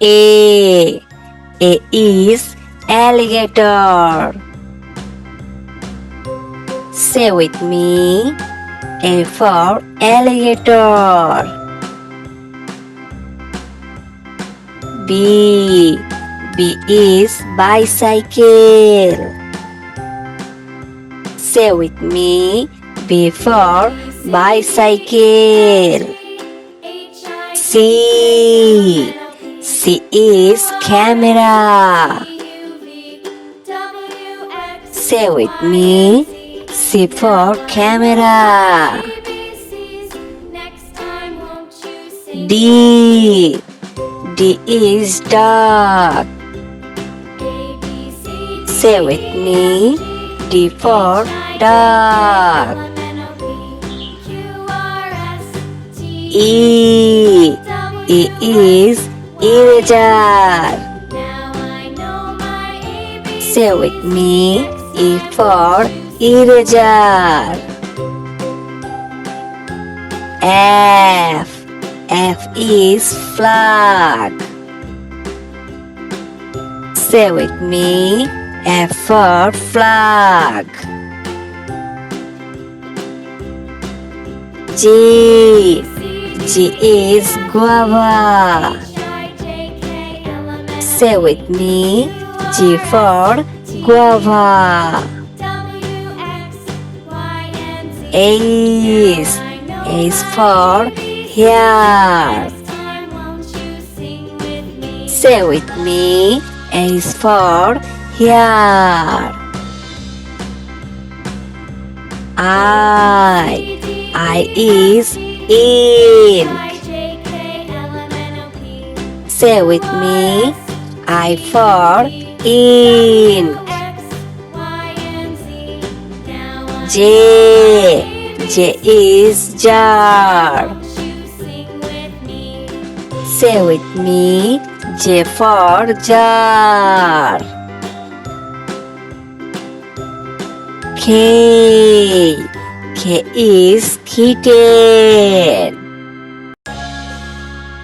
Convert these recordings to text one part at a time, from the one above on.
A. A is alligator. Say with me. A for alligator. B. B is bicycle. Say with me. B for bicycle. C. C is camera. Say with me. C for camera. D. D is dog. Say with me. D for dog. E. E is eraser. Say with me. E for eraser. F. F is flag. Say with me. F for flag. G. G is guava. Say with me. G for guava. H. H for hair. Say with me. H for hair. I. I is ink. Say with me. I for ink. J. J is jar. Say with me. J for jar. K. K is kitten.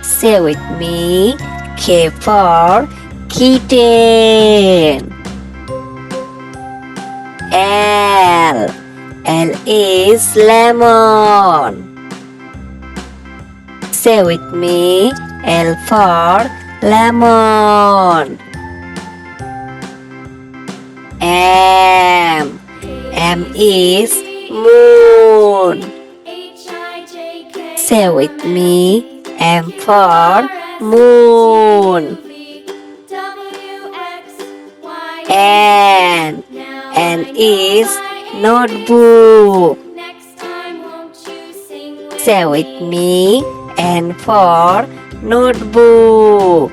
Say with me. K for kitten. L. L is lemon. Say with me. L for lemon. M. M is moon. Say with me. M for moon. N. N is notebook. Say with me. N for notebook.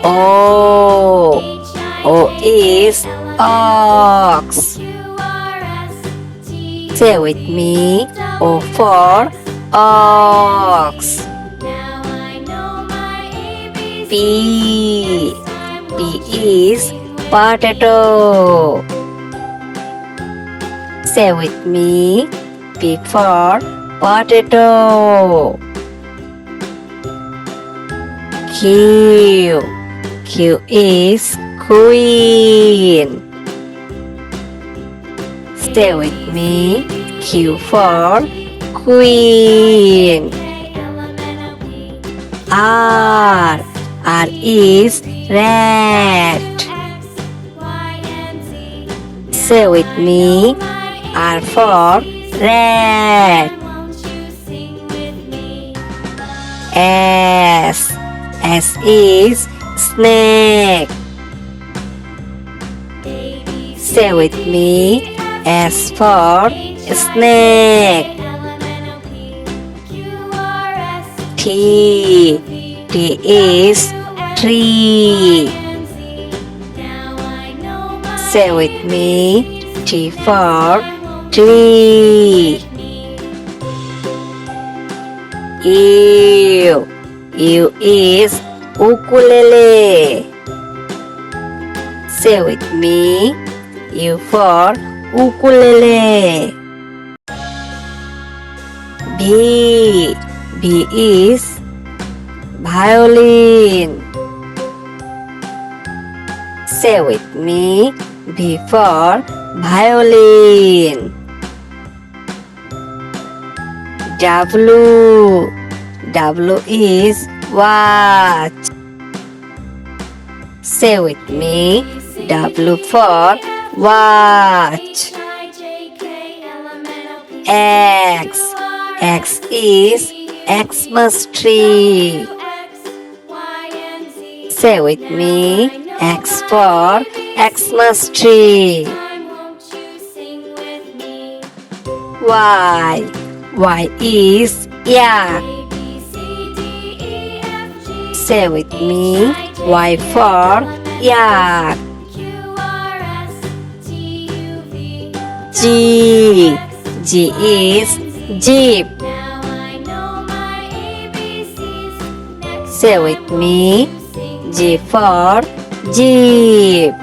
O. O is ox. Say with me. O for ox. P. P is potato. Say with me. P for potato. Q. Q is queen. Stay with me. Q for queen. R. R is rat. Say with me. R for rat. S. S is snake. Say with me. S for snake. T. T is tree. Say with me. T for tree. U. U is ukulele. Say with me. U for ukulele. V. V is violin. Say with me. V for violin. W. W is watch. Say with me. W for watch. X. X is Xmas tree. Say with me. X for Xmas tree. Y. Y is yak. Say with me. Y for yak. G. G is jeep. Say with me. G for jeep.